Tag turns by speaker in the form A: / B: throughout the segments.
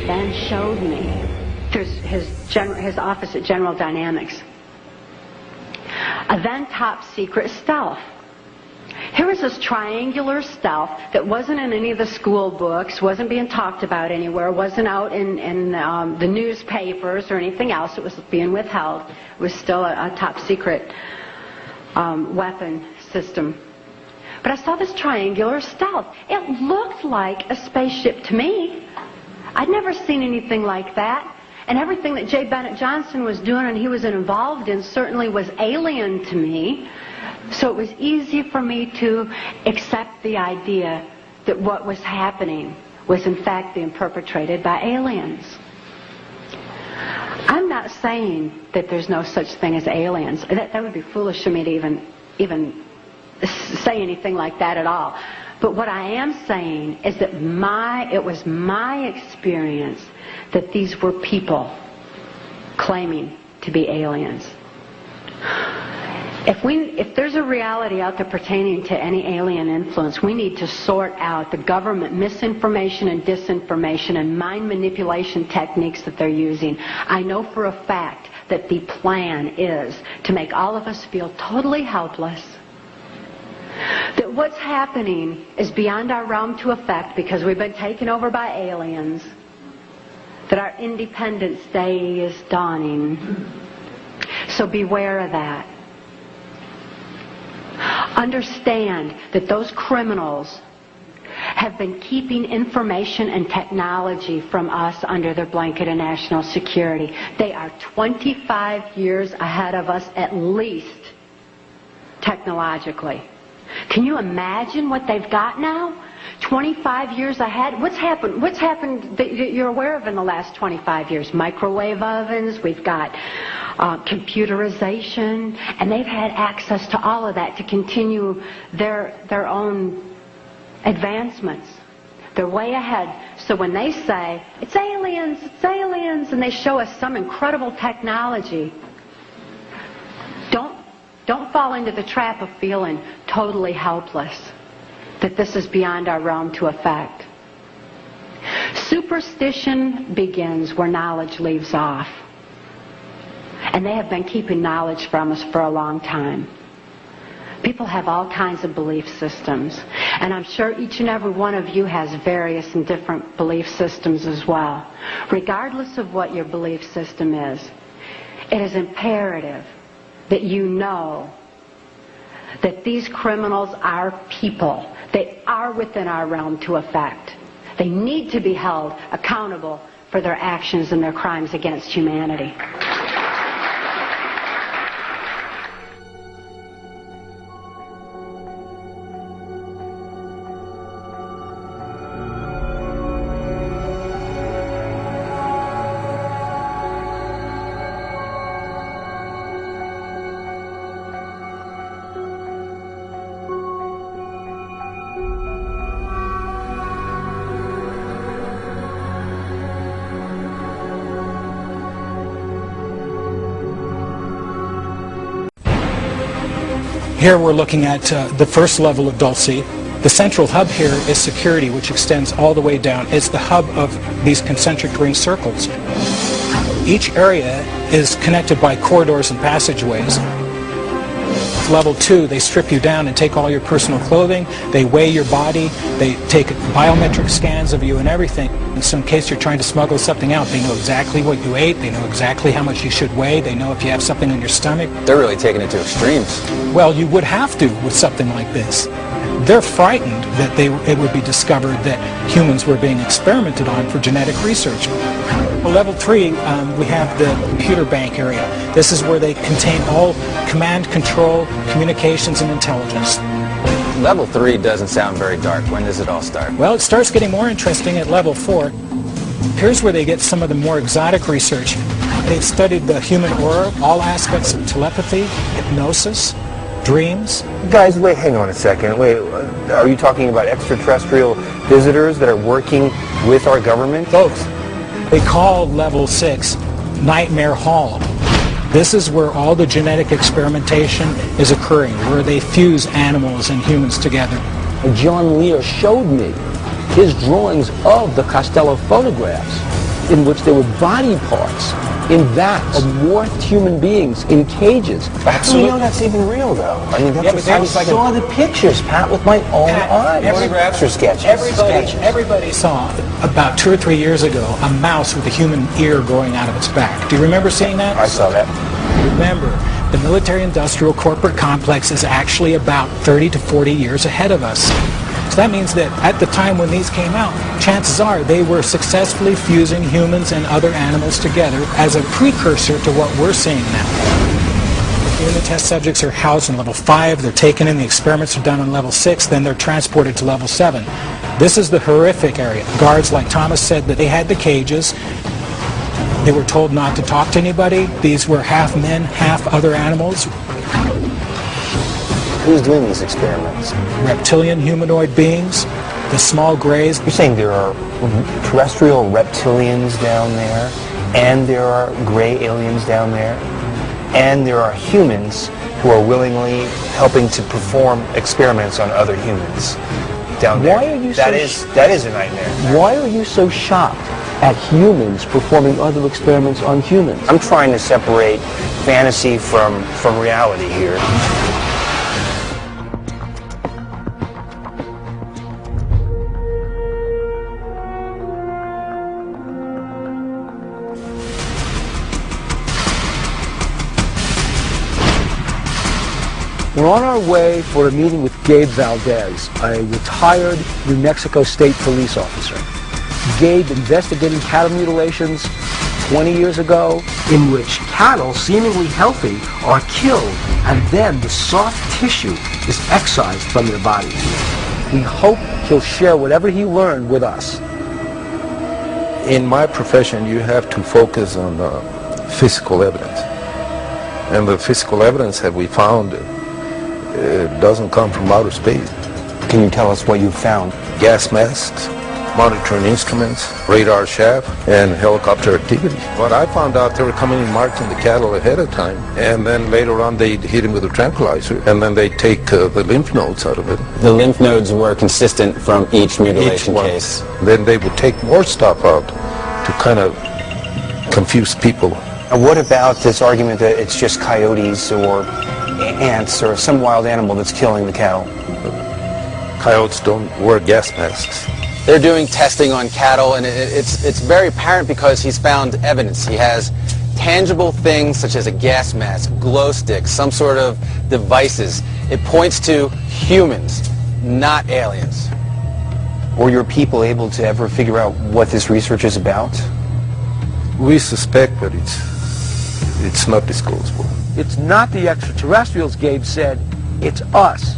A: then showed me through his office at General Dynamics a then top secret stealth. Here was this triangular stealth that wasn't in any of the school books, wasn't being talked about anywhere, wasn't out in the newspapers or anything else. It was being withheld. It was still a top secret weapon system. But I saw this triangular stealth. It looked like a spaceship to me. I'd never seen anything like that. And everything that J. Bennett Johnson was doing and he was involved in certainly was alien to me. So it was easy for me to accept the idea that what was happening was in fact being perpetrated by aliens. I'm not saying that there's no such thing as aliens. That would be foolish for me to even say anything like that at all. But what I am saying is that it was my experience that these were people claiming to be aliens. If there's a reality out there pertaining to any alien influence, we need to sort out the government misinformation and disinformation and mind manipulation techniques that they're using. I know for a fact that the plan is to make all of us feel totally helpless, that what's happening is beyond our realm to affect because we've been taken over by aliens, that our Independence Day is dawning. So beware of that. Understand that those criminals have been keeping information and technology from us under their blanket of national security. They are 25 years ahead of us at least, technologically. Can you imagine what they've got now? 25 years ahead? What's happened that you're aware of in the last 25 years? Microwave ovens, we've got computerization, and they've had access to all of that to continue their own advancements. They're way ahead. So when they say, it's aliens, and they show us some incredible technology, don't fall into the trap of feeling totally helpless, that this is beyond our realm to affect. Superstition begins where knowledge leaves off. And they have been keeping knowledge from us for a long time. People have all kinds of belief systems. And I'm sure each and every one of you has various and different belief systems as well. Regardless of what your belief system is, it is imperative that you know that these criminals are people. They are within our realm to affect. They need to be held accountable for their actions and their crimes against humanity.
B: Here we're looking at the first level of Dulce. The central hub here is security, which extends all the way down. It's the hub of these concentric ring circles. Each area is connected by corridors and passageways. Level 2, they strip you down and take all your personal clothing, they weigh your body, they take biometric scans of you and everything. And so in case you're trying to smuggle something out, they know exactly what you ate, they know exactly how much you should weigh, they know if you have something in your stomach.
C: They're really taking it to extremes.
B: Well, you would have to with something like this. They're frightened that it would be discovered that humans were being experimented on for genetic research. Well, level 3, we have the computer bank area. This is where they contain all command, control, communications, and intelligence.
C: Level 3 doesn't sound very dark. When does it all start?
B: Well, it starts getting more interesting at level 4. Here's where they get some of the more exotic research. They've studied the human aura, all aspects of telepathy, hypnosis, dreams.
D: Guys, wait, hang on a second. Wait, are you talking about extraterrestrial visitors that are working with our government?
B: Both. They call level 6 Nightmare Hall. This is where all the genetic experimentation is occurring, where they fuse animals and humans together.
E: John Lear showed me his drawings of the Costello photographs.
D: in which there were body parts in vats of morphed human beings in cages. How do we know that's even real, though? I mean, I saw the pictures, Pat, with my own eyes. Photographs or sketches?
B: Everybody saw, about 2 or 3 years ago, a mouse with a human ear growing out of its back. Do you remember seeing that?
D: I saw that.
B: Remember, the military-industrial corporate complex is actually about 30 to 40 years ahead of us. So that means that at the time when these came out, chances are they were successfully fusing humans and other animals together as a precursor to what we're seeing now. When the test subjects are housed in level 5, they're taken in, the experiments are done on level 6, then they're transported to level 7. This is the horrific area. Guards, like Thomas said, that they had the cages. They were told not to talk to anybody. These were half men, half other animals.
D: Who's doing these experiments?
B: Reptilian humanoid beings, the small grays.
D: You're saying there are terrestrial reptilians down there, and there are gray aliens down there, and there are humans who are willingly helping to perform experiments on other humans down there.
E: Why are you
D: that is a nightmare.
E: Why are you so shocked at humans performing other experiments on humans?
D: I'm trying to separate fantasy from reality here.
E: We're on our way for a meeting with Gabe Valdez, a retired New Mexico State police officer. Gabe investigating cattle mutilations 20 years ago, in which cattle, seemingly healthy, are killed, and then the soft tissue is excised from their bodies. We hope he'll share whatever he learned with us.
F: In my profession, you have to focus on physical evidence. And the physical evidence that we found doesn't come from outer space.
D: Can you tell us what you found?
F: Gas masks, monitoring instruments, radar shaft, and helicopter activity. What I found out, they were coming and marking the cattle ahead of time, and then later on they'd hit him with a tranquilizer, and then they'd take the lymph nodes out of it.
C: The lymph nodes were consistent from each mutilation case.
F: Then they would take more stuff out to kind of confuse people.
D: And what about this argument that it's just coyotes or ants or some wild animal that's killing the cattle?
F: Coyotes don't wear gas masks.
C: They're doing testing on cattle, and it's very apparent because he's found evidence. He has tangible things such as a gas mask, glow sticks, some sort of devices. It points to humans, not aliens.
D: Were your people able to ever figure out what this research is about?
F: We suspect, but it's not disclosable.
E: It's not the extraterrestrials, Gabe said. It's us.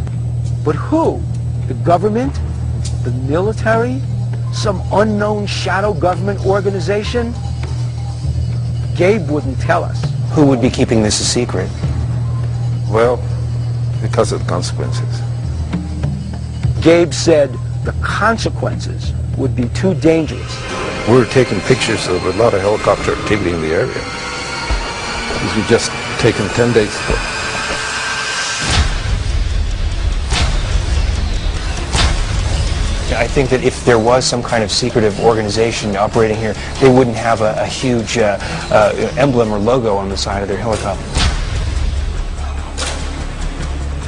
E: But who? The government? The military? Some unknown shadow government organization? Gabe wouldn't tell us.
D: Who would be keeping this a secret?
F: Well, because of the consequences.
E: Gabe said the consequences would be too dangerous.
F: We were taking pictures of a lot of helicopter activity in the area. These were just taken 10 days ago.
D: I think that if there was some kind of secretive organization operating here, they wouldn't have a huge emblem or logo on the side of their helicopter.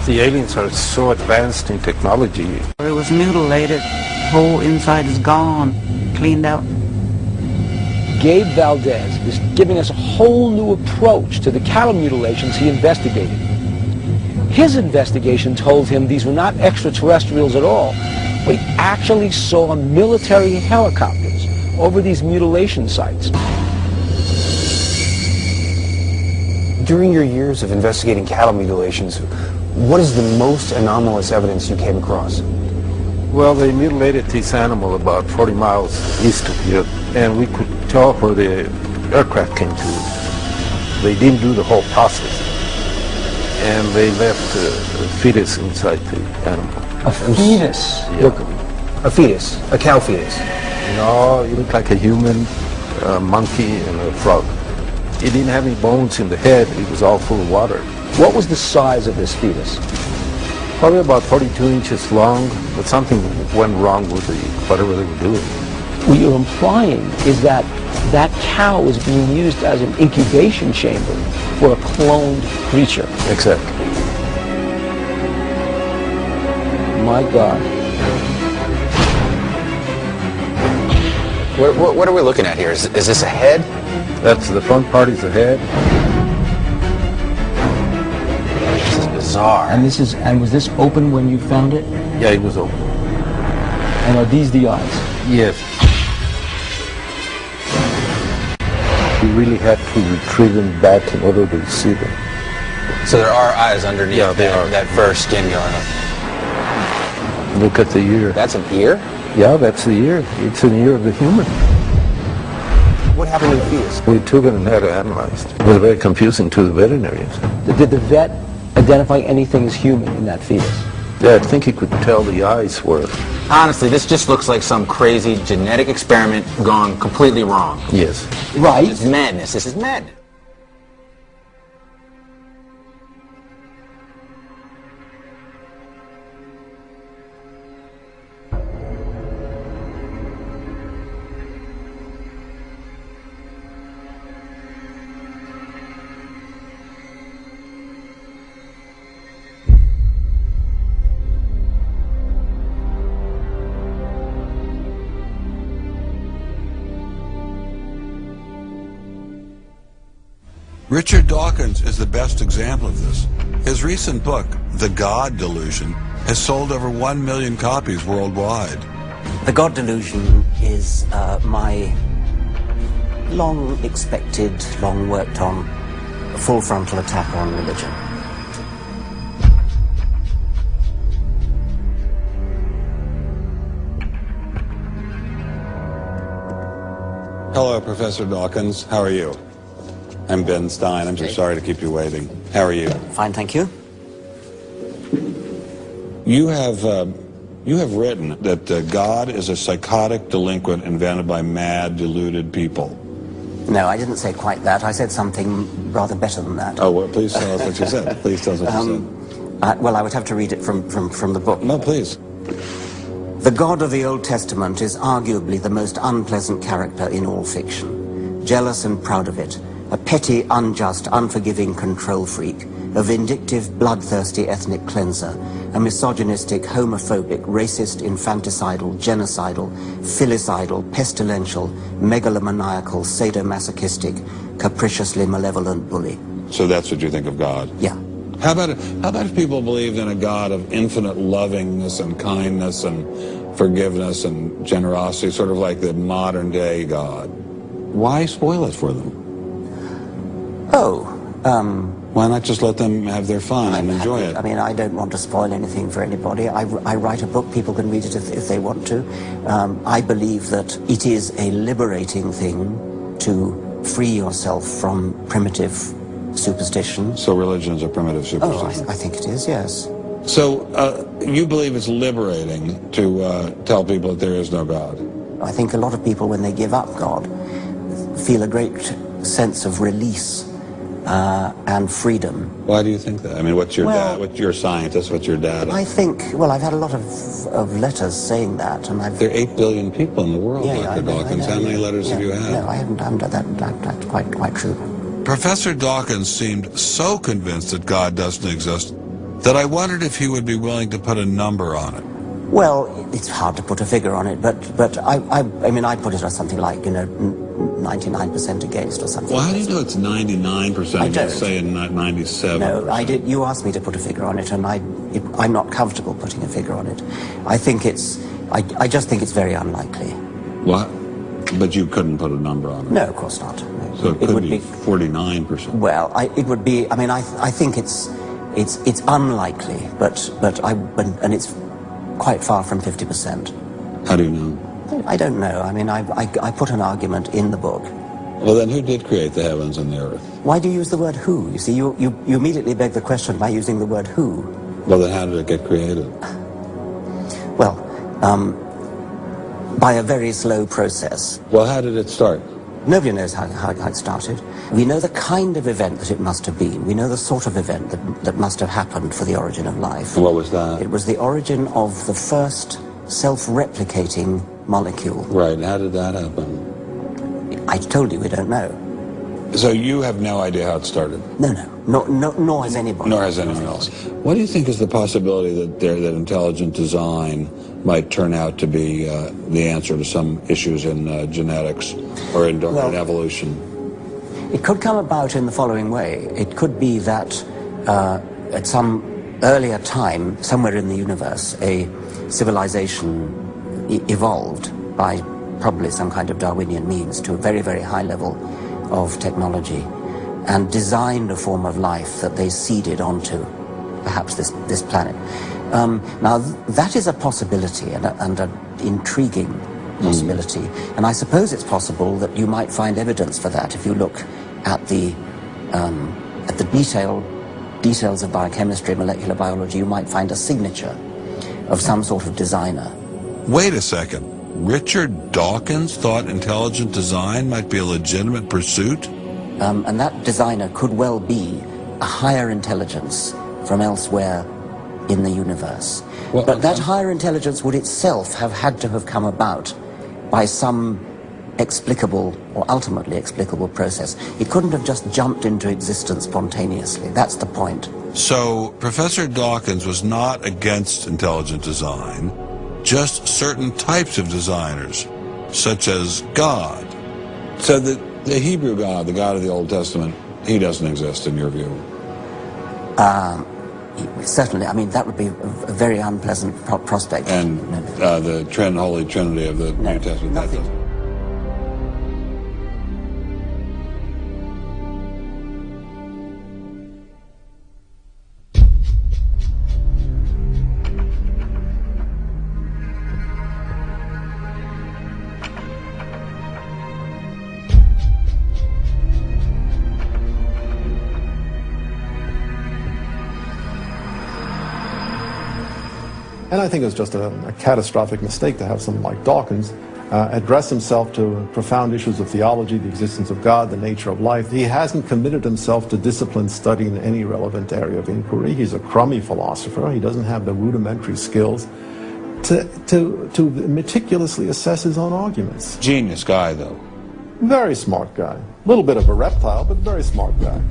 F: The aliens are so advanced in technology.
G: It was mutilated. Whole inside is gone, cleaned out.
E: Gabe Valdez is giving us a whole new approach to the cattle mutilations he investigated. His investigation told him these were not extraterrestrials at all, but he actually saw military helicopters over these mutilation sites.
D: During your years of investigating cattle mutilations, what is the most anomalous evidence you came across?
F: Well, they mutilated this animal about 40 miles east of here, and we could tell where the aircraft came to. They didn't do the whole process, and they left a fetus inside the animal.
E: A fetus?
F: Yeah.
D: Look, a fetus, a cow fetus.
F: No, it looked like a human, a monkey, and a frog. It didn't have any bones in the head. It was all full of water.
E: What was the size of this fetus?
F: Probably about 42 inches long, but something went wrong with whatever they were doing.
E: what you're implying is that that cow is being used as an incubation chamber for a cloned creature.
F: Exactly.
E: My God.
C: What are we looking at here? Is this a head?
F: That's the front part is the head.
C: This is bizarre.
E: And was this open when you found it?
F: Yeah, it was open.
E: And are these the eyes?
F: Yes. We really had to retrieve them back in order to see them.
C: So there are eyes underneath
F: that
C: fur skin going on.
F: Look at the ear.
C: That's an ear?
F: Yeah, that's the ear. It's an ear of the human.
C: What happened to the fetus?
F: We took it and had it analyzed. It was very confusing to the veterinarians.
E: Did the vet identify anything as human in that fetus?
F: Yeah, I think he could tell the eyes were.
C: Honestly, this just looks like some crazy genetic experiment gone completely wrong.
F: Yes.
E: Right.
C: It's madness. This is madness.
H: Richard Dawkins is the best example of this. His recent book, The God Delusion, has sold over 1 million copies worldwide.
I: The God Delusion is my long-expected, long-worked-on, full-frontal attack on religion.
H: Hello, Professor Dawkins. How are you? I'm Ben Stein. I'm so sorry to keep you waiting. How are you?
I: Fine, thank you.
H: You have written that God is a psychotic delinquent invented by mad, deluded people.
I: No, I didn't say quite that. I said something rather better than that.
H: Oh, well, please tell us what you said. Please tell us what you said.
I: Well, I would have to read it from the book.
H: No, please.
I: The God of the Old Testament is arguably the most unpleasant character in all fiction. Jealous and proud of it. A petty, unjust, unforgiving control freak, a vindictive, bloodthirsty ethnic cleanser, a misogynistic, homophobic, racist, infanticidal, genocidal, filicidal, pestilential, megalomaniacal, sadomasochistic, capriciously malevolent bully.
H: So that's what you think of God?
I: Yeah.
H: How about if people believed in a God of infinite lovingness and kindness and forgiveness and generosity, sort of like the modern day God? Why spoil it for them? Why not just let them have their fun and enjoy it?
I: I mean, I don't want to spoil anything for anybody. I write a book, people can read it if they want to. I believe that it is a liberating thing to free yourself from primitive superstition.
H: So religion is a primitive superstition?
I: Oh, I think it is, yes.
H: So you believe it's liberating to tell people that there is no God?
I: I think a lot of people, when they give up God, feel a great sense of release and freedom.
H: Why do you think that? I mean, what's your scientist? What's your data?
I: I think, well, I've had a lot of letters saying that, and
H: There are 8 billion people in the world,
I: Yeah,
H: Dr. Dawkins. How many letters have you had?
I: No, I haven't done that. That's quite true.
H: Professor Dawkins seemed so convinced that God doesn't exist that I wondered if he would be willing to put a number on it.
I: Well, it's hard to put a figure on it, but I mean, I'd put it as something like, 99% against or something.
H: Well, how do you know it's 99%?
I: I don't.
H: You say not 97%.
I: No, I did. You asked me to put a figure on it, and I'm not comfortable putting a figure on it. I think I just think it's very unlikely.
H: What? But you couldn't put a number on it?
I: No, of course not. No.
H: So it could be 49%.
I: Well, it would be. I mean, I think it's unlikely, and it's quite far from 50%.
H: How do you know?
I: I don't know. I mean, I put an argument in the book.
H: Well, then who did create the heavens and the earth?
I: Why do you use the word who? You see, you immediately beg the question by using the word who.
H: Well, then how did it get created?
I: Well, by a very slow process.
H: Well, how did it start?
I: Nobody knows how it started. We know the kind of event that it must have been. We know the sort of event that must have happened for the origin of life.
H: What was that?
I: It was the origin of the first self-replicating molecule.
H: Right, and how did that happen?
I: I told you we don't know.
H: So you have no idea how it started?
I: No, nor has anybody.
H: Nor has anyone else. What do you think is the possibility that intelligent design might turn out to be the answer to some issues in genetics or in evolution?
I: It could come about in the following way. It could be that at some earlier time, somewhere in the universe, a civilization evolved by probably some kind of Darwinian means to a very, very high level of technology and designed a form of life that they seeded onto perhaps this planet. Now, that is a possibility and an intriguing possibility. And I suppose it's possible that you might find evidence for that if you look at the details of biochemistry, molecular biology. You might find a signature of some sort of designer.
H: Wait a second. Richard Dawkins thought intelligent design might be a legitimate pursuit?
I: And that designer could well be a higher intelligence from elsewhere in the universe. Well, but that higher intelligence would itself have had to have come about by some explicable or ultimately explicable process. It couldn't have just jumped into existence spontaneously. That's the point.
H: So Professor Dawkins was not against intelligent design, just certain types of designers, such as God. So the Hebrew God, the God of the Old Testament, he doesn't exist in your view?
I: Certainly. I mean, that would be a very unpleasant prospect.
H: And the Holy Trinity of the New Testament, that doesn't.
J: And I think it was just a catastrophic mistake to have someone like Dawkins address himself to profound issues of theology, the existence of God, the nature of life. He hasn't committed himself to disciplined study in any relevant area of inquiry. He's a crummy philosopher. He doesn't have the rudimentary skills to meticulously assess his own arguments.
H: Genius guy, though.
J: Very smart guy. A little bit of a reptile, but very smart guy.